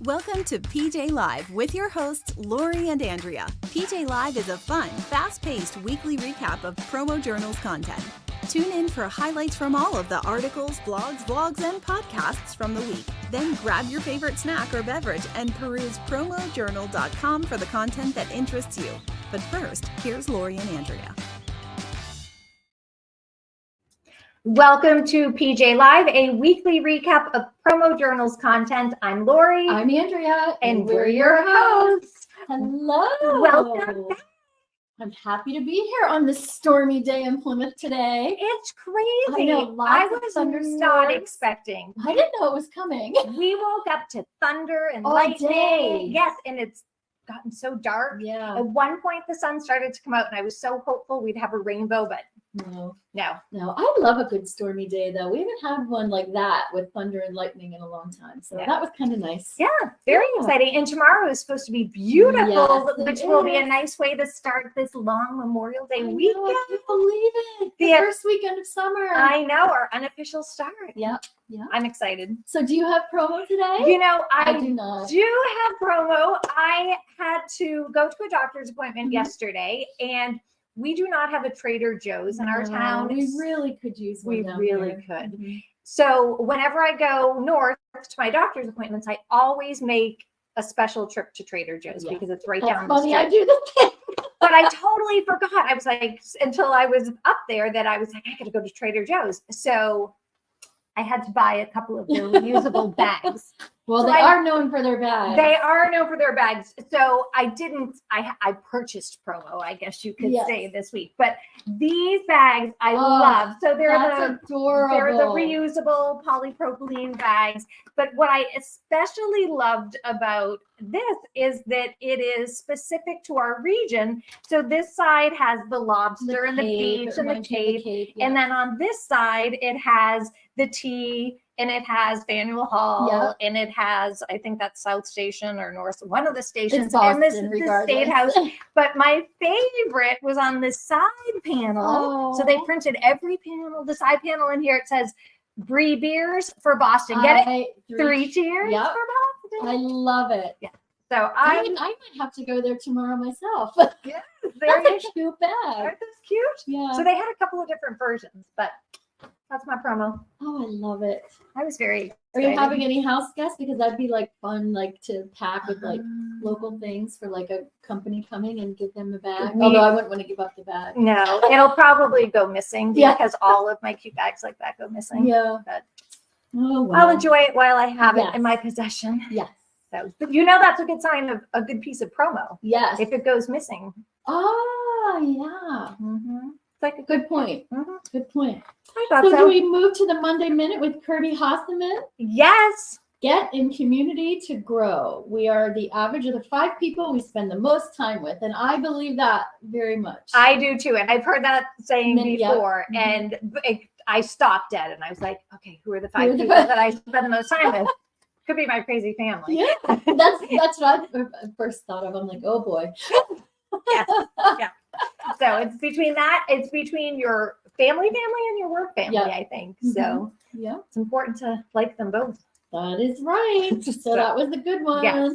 Welcome to PJ Live with your hosts, Laurie and Andrea. PJ Live is a fun, fast-paced weekly recap of PromoJournal's content. Tune in for highlights from all of the articles, blogs, vlogs, and podcasts from the week. Then grab your favorite snack or beverage and peruse PromoJournal.com for the content that interests you. But first, here's Laurie and Andrea. Welcome to PJ Live, a weekly recap of PromoJournal's content. I'm Laurie. I'm Andrea. And we're your hosts. Hello. Welcome back. I'm happy to be here on this stormy day in Plymouth today. It's crazy. I know, I lots of was thunderstorms. not expecting. I didn't know it was coming. We woke up to thunder and All lightning. day. Yes, and it's gotten so dark. Yeah. At one point, the sun started to come out, and I was so hopeful we'd have a rainbow, but No. no. I love a good stormy day, though. We haven't had one like that with thunder and lightning in a long time. So Yeah. that was kind of nice. Yeah, very Yeah. exciting. And tomorrow is supposed to be beautiful, Yes, it which will be a is. nice way to start this long Memorial Day I know, weekend. I can't believe it. The Yeah. first weekend of summer. I know, our unofficial start. Yeah. I'm excited. So do you have promo today? You know, I I do not. do have promo. I had to go to a doctor's appointment Mhm. yesterday, and we do not have a Trader Joe's in our No, town. We really could use one. We down really here. could. Mhm. So whenever I go north to my doctor's appointments, I always make a special trip to Trader Joe's Yeah. because it's right That's down the funny. street. I do the same. But I totally forgot. I was like, until I was up there, that I was like, I got to go to Trader Joe's. So I had to buy a couple of their reusable bags. Well, So they are known for their bags. They are known for their bags. So I purchased promo, I guess you could Yes. say this week. But these bags I Oh, love. So they're That's adorable. they're the reusable polypropylene bags. But what I especially loved about this is that it is specific to our region. So this side has the lobster and the cape, beach it and the reminds me of the cape. cape, yeah. And then on this side, it has the tea and it has Faneuil Hall Yep. and it has, I think that's South Station or North, one of the stations. It's and Boston, the State regardless. House. But my favorite was on the side panel. So they Oh. printed every panel, the side panel in here. It says Bree Beers for Boston. Get it? Three cheers Yep. for Boston. I love it. So I I might have to go there tomorrow myself. there That's you a cute bag. Aren't those cute? Yeah. So they had a couple of different versions, but that's my promo. Oh, I love it. I was very Are you excited. having any house guests? Because that'd be like fun, like to pack with like local things for like a company coming and give them a bag. Me- Although I wouldn't want to give up the bag. No, it'll probably go missing Yeah. because all of my cute bags like that go missing. Yeah. But Oh, wow. I'll enjoy it while I have it Yes. in my possession. Yes. So, but you know that's a good sign of a good piece of promo Yes. if it goes missing. Oh, yeah. It's like a good. Good point. Mhm. Good point. I thought So so. do we move to the Monday Minute with Kirby Hasseman? Yes. Get in community to grow. We are the average of the 5 people we spend the most time with. And I believe that very much. I do too, and I've heard that saying Yep. before, Mhm. and I stopped dead, and I was like, okay, who are the Who are 5 the people five? that I spend the most time with? Could be my crazy family. Yeah, that's what I first thought of. I'm like, oh boy. Yes. Yeah. So it's between that, it's between your family and your work family, Yeah. I think. Mhm. So Yeah, it's important to like them both. that is right. So that was a good one. Yes.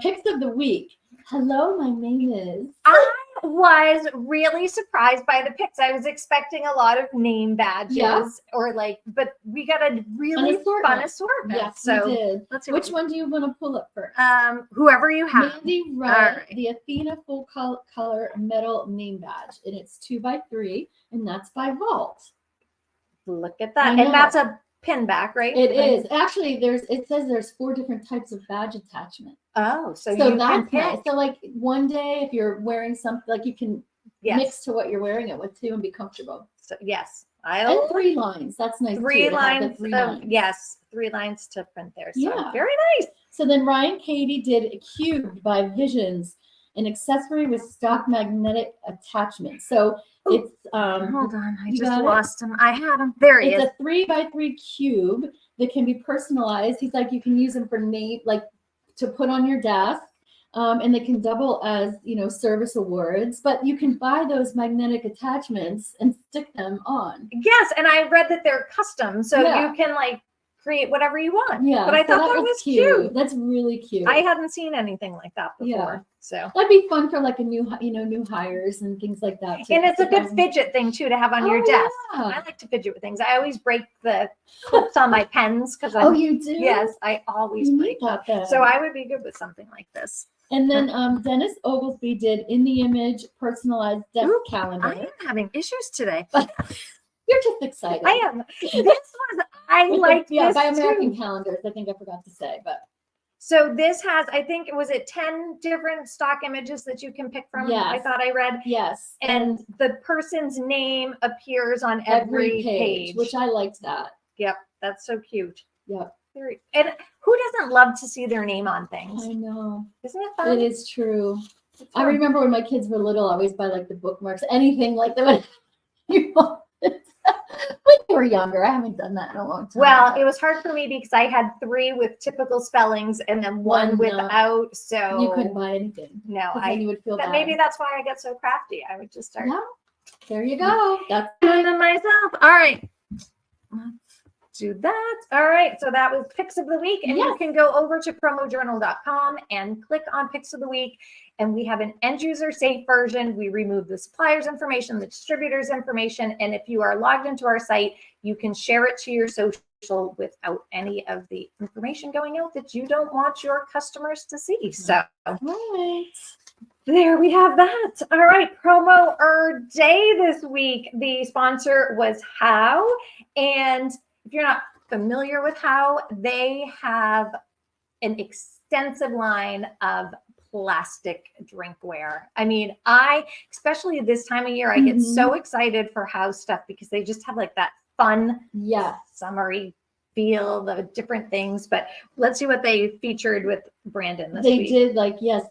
Picks of the week. Hello, my name is. I was really surprised by the picks. I was expecting a lot of name badges Yeah. or but we got a really assortment. fun assortment. Yes, So we did. let's see Which one do you want to pull up first? whoever you have. Mandy Wright, Alright. the Athena Full Color Metal Name Badge, and it's 2x3, and that's by Vault. Look at I that. know. And that's a pin back, right? It is actually it says there's 4 different types of badge attachment. Oh, so So you that's can nice. pick. So like one day if you're wearing something, like you can Yes. mix to what you're wearing it with too and be comfortable. So, yes. And 3 lines. That's nice. 3 too, to have the lines. 3 Of, lines. yes, 3 lines to print there. So Yeah. very nice. So then Ryan Katie did a Cubed by Visions, an accessory with stock magnetic attachment. So Ooh. it's Hold on, I you just got it? lost him. I had him. There he it's is. a 3x3 cube that can be personalized. He's like, you can use them for like to put on your desk. And they can double as, service awards, but you can buy those magnetic attachments and stick them on. Yes, and I read that they're custom, so Yeah. you can create whatever you want. Yeah, But I so thought that was cute. That's really cute. I hadn't seen anything like that before. Yeah. So That'd be fun for like a new, new hires and things like that. and it's a good fidget thing too to have on your desk. Yeah. I like to fidget with things. I always break the clips on my pens because Oh, you do? yes, I always You break need them. that then. So I would be good with something like this. And then Dennis Oglesby did in the image personalized desk Ooh, calendar. I am having issues today. You're just excited. I am. This was I like this by American too. Calendars. I think I forgot to say, but So this has, I think it was 10 different stock images that you can pick from. Yes. I thought I read. yes, And the person's name appears on every page. which I liked that. Yep, that's so cute. Yep, And who doesn't love to see their name on things? I know. Isn't it fun? It is true. It's I fun. remember when my kids were little, I always buy like the bookmarks, anything like that. You know, when they were younger. I haven't done that in a long time. Well, it was hard for me because I had 3 with typical spellings and then one One, without. So you couldn't buy anything. no, 'Cause then you would feel bad. maybe that's why I get so crafty. I would just start Yeah, there you go. That's doing them myself. All right. Let's do that. All right. So that was Picks of the Week. And you Yes. can go over to PromoJournal.com and click on Picks of the Week. And we have an end user safe version. We remove the supplier's information, the distributor's information. And if you are logged into our site, you can share it to your social without any of the information going out that you don't want your customers to see. So right. there we have that. All right, promo day this week. The sponsor was How. And if you're not familiar with How, they have an extensive line of plastic drinkware. I mean, especially this time of year, I get so excited for How stuff because they just have like that fun, summery feel, the different things. But let's see what they featured with Brandon this week. They did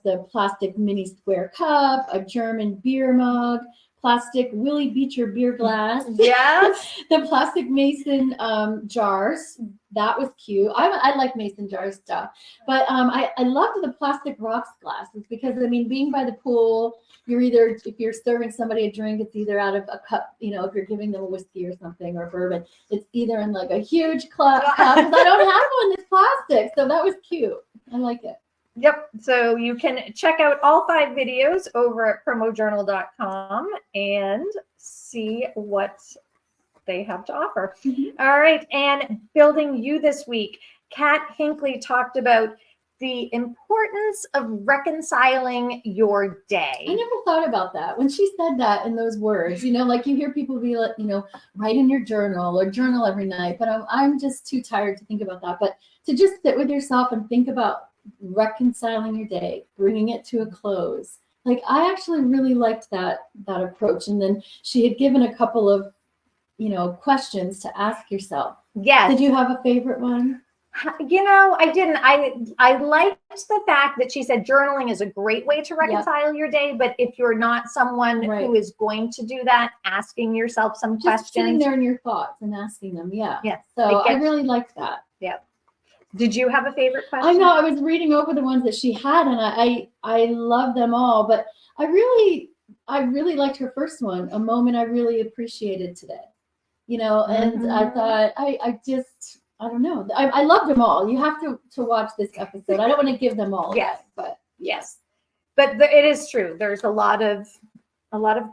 the plastic mini square cup, a German beer mug, plastic Willie Beecher beer glass. Yes. The plastic mason jars. That was cute. I like mason jar stuff. But I loved the plastic rocks glasses because, I mean, being by the pool, if you're serving somebody a drink, it's either out of a cup, if you're giving them a whiskey or something or bourbon, it's either in like a huge cup. Because I don't have one that's plastic. So that was cute. I like it. Yep. So you can check out all 5 videos over at PromoJournal.com and see what they have to offer. All right. And building you this week, Kat Hinckley talked about the importance of reconciling your day. I never thought about that. When she said that in those words, like you hear people be like, write in your journal or journal every night, but I'm just too tired to think about that. But to just sit with yourself and think about reconciling your day, bringing it to a close. Like I actually really liked that approach. And then she had given a couple of, questions to ask yourself. Yes. Did you have a favorite one? I didn't. I liked the fact that she said journaling is a great way to reconcile your day. But if you're not someone who is going to do that, asking yourself some Just questions. sitting there in your thoughts and asking them. Yeah. Yes. So I really liked that. Yeah. Did you have a favorite question? I know. I was reading over the ones that she had, and I love them all. But I really liked her first one. A moment I really appreciated today. And I thought I don't know. I love them all. You have to watch this episode. I don't want to give them all. Yes, but yes, but it is true. There's a lot of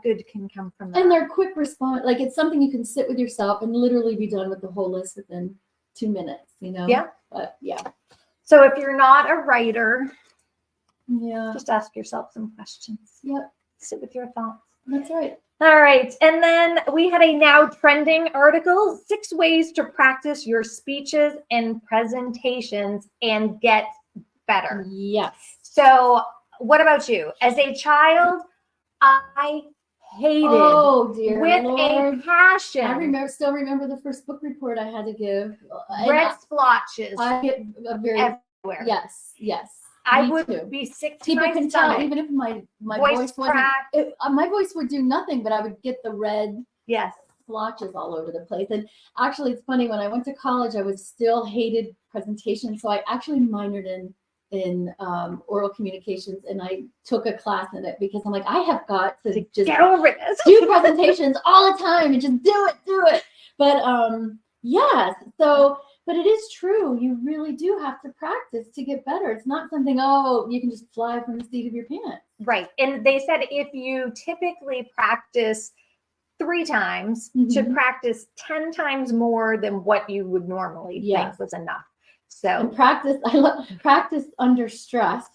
good can come from that. And they're quick response. Like it's something you can sit with yourself and literally be done with the whole list within 2 minutes. Yeah. But yeah. So if you're not a writer, just ask yourself some questions. Yep. Sit with your thoughts. That's right. All right. And then we had a now trending article, 6 ways to practice your speeches and presentations and get better. Yes. So what about you? As a child, I hated with Lord. a passion. I still remember the first book report I had to give. Red splotches I get a very everywhere. Yes. I Me would too. be sick to People my can stomach. tell, even if my Voice voice wasn't, cracked. my voice would do nothing, but I would get the red splotches all over the place. And actually, it's funny, when I went to college, I was still hated presentations. So I actually minored in oral communications, and I took a class in it because I'm like, I have got to just get over this. do presentations all the time and just do it. But yes, so But it is true. You really do have to practice to get better. It's not something, oh, you can just fly from the seat of your pants. Right. And they said if you typically practice 3 times, to practice 10 times more than what you would normally think was enough. So and I love practice under stress.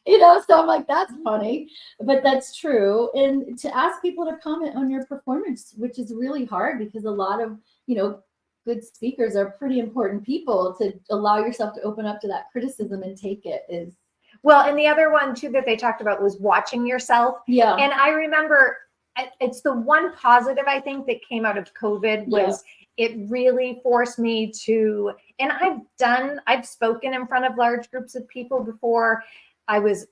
You know, so I'm like, that's funny, but that's true. And to ask people to comment on your performance, which is really hard because a lot of, you know, good speakers are pretty important people. To allow yourself to open up to that criticism and take it is. Well, and the other one too that they talked about was watching yourself. Yeah. And I remember it's the one positive I think that came out of COVID was it really forced me to, and I've spoken in front of large groups of people before. I was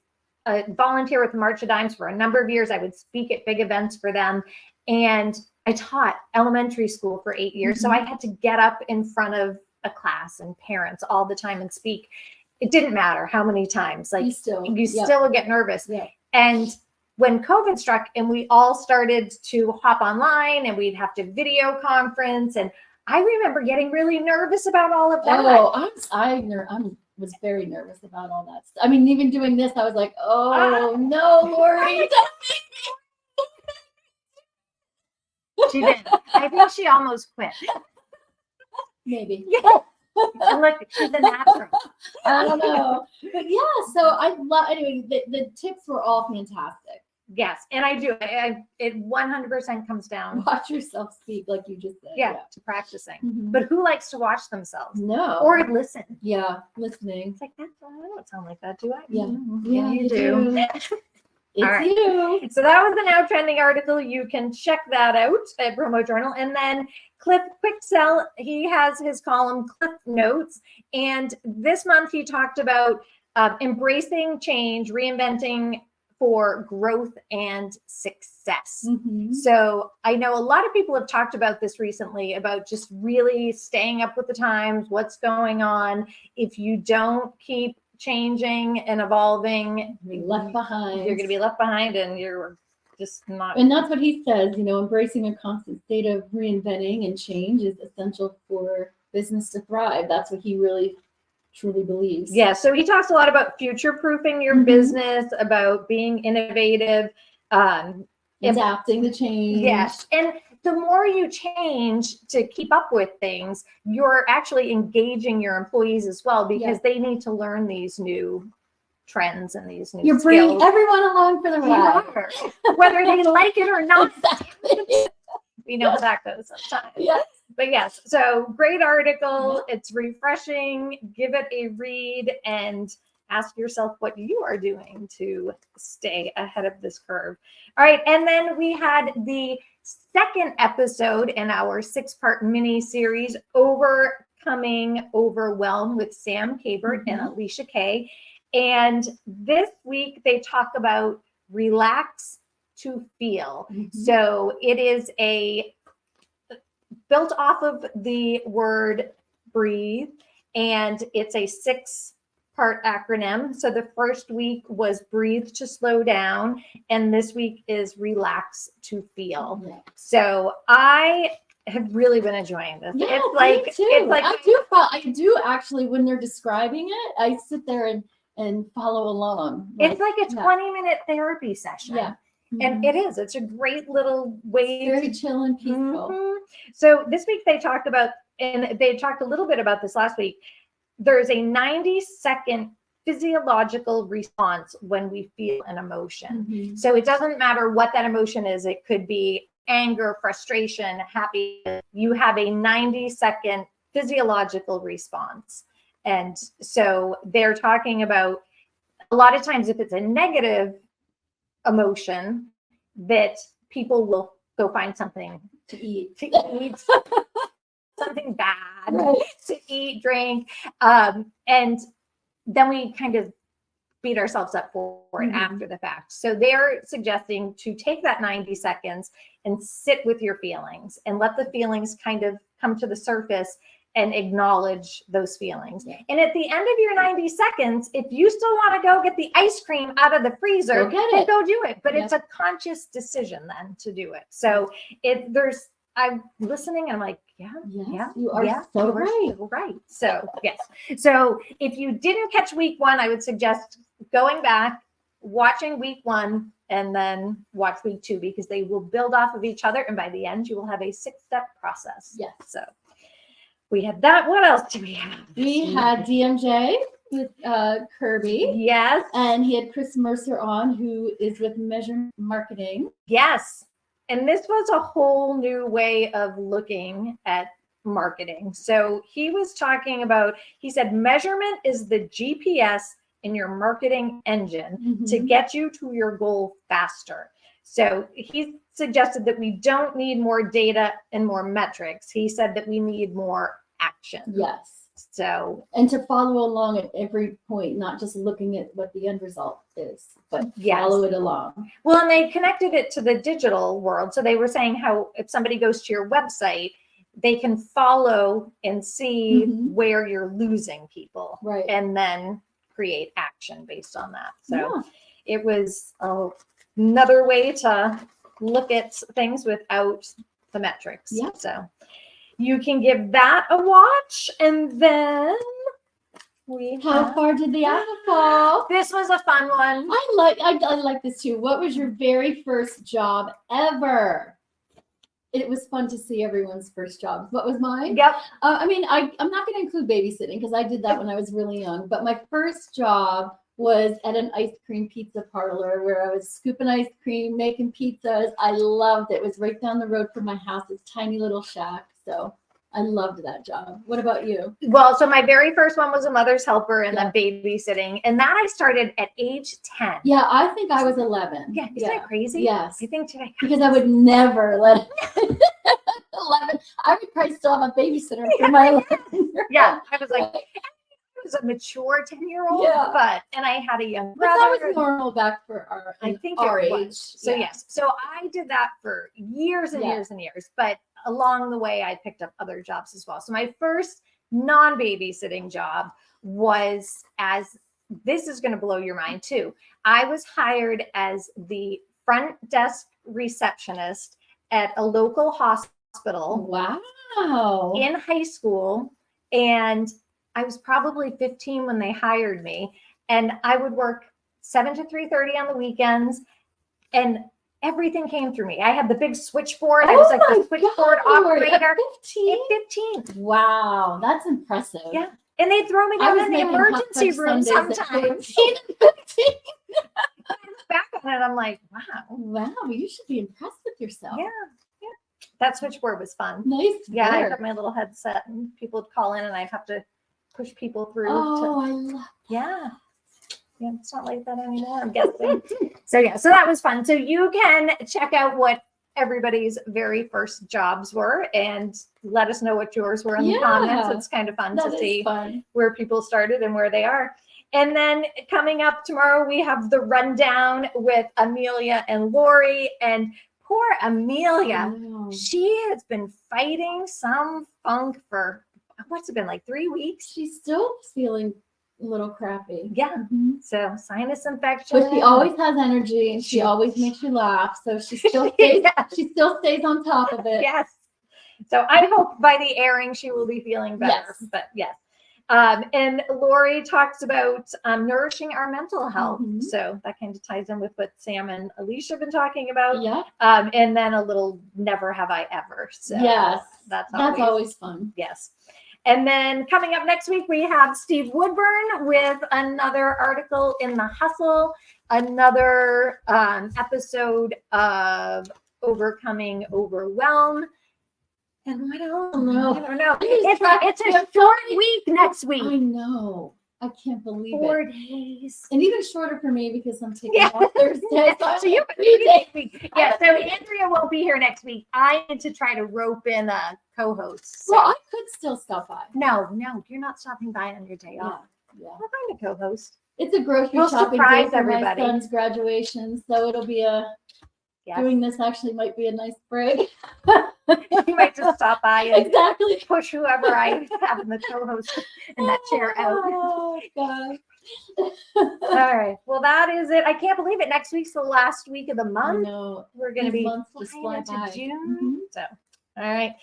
a volunteer with the March of Dimes for a number of years. I would speak at big events for them. And I taught elementary school for 8 years. So I had to get up in front of a class and parents all the time and speak. It didn't matter how many times, like you still would get nervous. Yeah. And when COVID struck and we all started to hop online and we'd have to video conference, and I remember getting really nervous about all of that. Oh, I was very nervous about all that stuff. I mean, even doing this, I was like, oh no, Laurie. She did. I think she almost quit. Maybe. Yeah. Look, she's a natural. I don't know. But yeah, so I love, anyway, the tips were all fantastic. Yes, and I do. It 100% comes down. Watch yourself speak, like you just said. Yeah, to practicing. But who likes to watch themselves? No. Or listen. Yeah, listening. It's like, I don't sound like that, do I? Yeah. Yeah, you do. It's you. So that was the Now Trending article. You can check that out at PromoJournal. And then Cliff Quicksell, he has his column Cliff Notes. And this month he talked about embracing change, reinventing for growth and success. So I know a lot of people have talked about this recently, about just really staying up with the times, what's going on. If you don't keep changing and evolving, you're left behind. You're going to be left behind, and you're just not. And that's what he says, you know, embracing a constant state of reinventing and change is essential for business to thrive. That's what he really truly believes. Yeah. So he talks a lot about future-proofing your business, about being innovative, adapting to change. Yes. And the more you change to keep up with things, you're actually engaging your employees as well, because they need to learn these new trends and these new skills. You're bringing everyone along for the ride. Whether they like it or not. We know how that goes sometimes. Yes. But yes, so great article. It's refreshing. Give it a read and ask yourself what you are doing to stay ahead of this curve. All right. And then we had the second episode in our 6-part mini series, Overcoming Overwhelm, with Sam Cabert and Alicia Kay. And this week they talk about relax to feel. So it is built off of the word breathe, and it's a 6-part acronym. So the first week was breathe to slow down, and this week is relax to feel. So I have really been enjoying this. Yeah, it's like, I do actually, when they're describing it, I sit there and follow along. It's like a 20-minute therapy session. Yeah. And it's a great little way. Very chill and peaceful. So this week they talked about, and they talked a little bit about this last week, there's a 90-second physiological response when we feel an emotion. So it doesn't matter what that emotion is. It could be anger, frustration, happy. You have a 90-second physiological response. And so they're talking about, a lot of times if it's a negative emotion, that people will go find something to eat something bad to eat, drink, and then we kind of beat ourselves up for it after the fact. So they're suggesting to take that 90 seconds and sit with your feelings and let the feelings kind of come to the surface and acknowledge those feelings. And at the end of your 90 seconds, if you still want to go get the ice cream out of the freezer, then go do it. But it's a conscious decision then to do it. So there's I'm listening and I'm like, yeah, Yes, yeah, you are yeah, so you are right. so right. So yes. So if you didn't catch week 1, I would suggest going back, watching week 1, and then watch week 2, because they will build off of each other. And by the end, you will have a 6-step process. Yes. So we had that. What else do we have? We had DMJ with Kirby. Yes. And he had Chris Mercer on, who is with Measure Marketing. Yes. And this was a whole new way of looking at marketing. So he was talking about, he said, measurement is the GPS in your marketing engine to get you to your goal faster. So he suggested that we don't need more data and more metrics. He said that we need more action. Yes. So, and to follow along at every point, not just looking at what the end result is, but follow it along. Well, and they connected it to the digital world. So they were saying how if somebody goes to your website, they can follow and see where you're losing people, right? And then create action based on that. So it was another way to look at things without the metrics. Yeah. So you can give that a watch. And then how far did the apple fall? This was a fun one. I like this too. What was your very first job ever? It was fun to see everyone's first job. What was mine? Yep. I mean, I'm not going to include babysitting because I did that when I was really young. But my first job was at an ice cream pizza parlor where I was scooping ice cream, making pizzas. I loved it. It was right down the road from my house. This tiny little shack. So I loved that job. What about you? Well, so my very first one was a mother's helper and then babysitting. And that I started at age 10. Yeah, I think I was 11. Yeah, isn't that crazy? Yes. I think today. Because I would never let 11. I would probably still have a babysitter for my 11. Yeah, I was like, I was a mature 10-year-old, and I had a young brother. But that was normal back for our age. So yes, so I did that for years and years and years. But along the way, I picked up other jobs as well. So my first non-babysitting job was this is going to blow your mind too. I was hired as the front desk receptionist at a local hospital. Wow. In high school. And I was probably 15 when they hired me. And I would work 7 to 3:30 on the weekends. And everything came through me. I had the big switchboard. I was like the switchboard operator. At 15? At 15. Wow, that's impressive. Yeah. And they'd throw me down in the emergency room sometimes. Back on it, I'm like, wow, you should be impressed with yourself. Yeah. That switchboard was fun. Nice. Yeah, I got my little headset and people would call in and I'd have to push people through. I love Yeah, it's not like that anymore, I'm guessing. So that was fun. So you can check out what everybody's very first jobs were and let us know what yours were in the comments. It's kind of fun to see where people started and where they are. And then coming up tomorrow, we have the rundown with Amelia and Laurie. And poor Amelia, she has been fighting some funk for, what's it been, like 3 weeks? She's still feeling a little crappy. Yeah. So sinus infection. But she always has energy and she always makes you laugh. So she still stays, she still stays on top of it. Yes. So I hope by the airing she will be feeling better. But yes. And Laurie talks about nourishing our mental health. So that kind of ties in with what Sam and Alicia have been talking about. Yeah. And then a little never have I ever. So that's always fun. Yes. And then coming up next week, we have Steve Woodburn with another article in The Hustle, another episode of Overcoming Overwhelm. And what else? I don't know. It's a short week next week. I know. I can't believe 4 days. And even shorter for me because I'm taking off Thursday. So you have 3 days next week. Yeah, so Andrea won't be here next week. I need to try to rope in a co-host. So. Well, I could still stop by. No, you're not stopping by on your day off. Yeah. We'll find a co-host. It's a grocery shopping day for my son's graduation, so it'll be doing this actually might be a nice break. You might just stop by and push whoever I have in the co-host in that chair out. Oh, God. All right. Well, that is it. I can't believe it. Next week's the last week of the month. I know. We're going to be months just fly into by. June. So All right.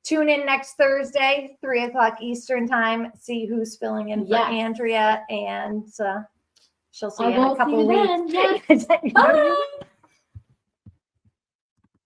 Tune in next Thursday, 3:00 Eastern time. See who's filling in for Yes. Andrea, and she'll see I you in a will see couple you weeks. then. Yes. Bye. Bye.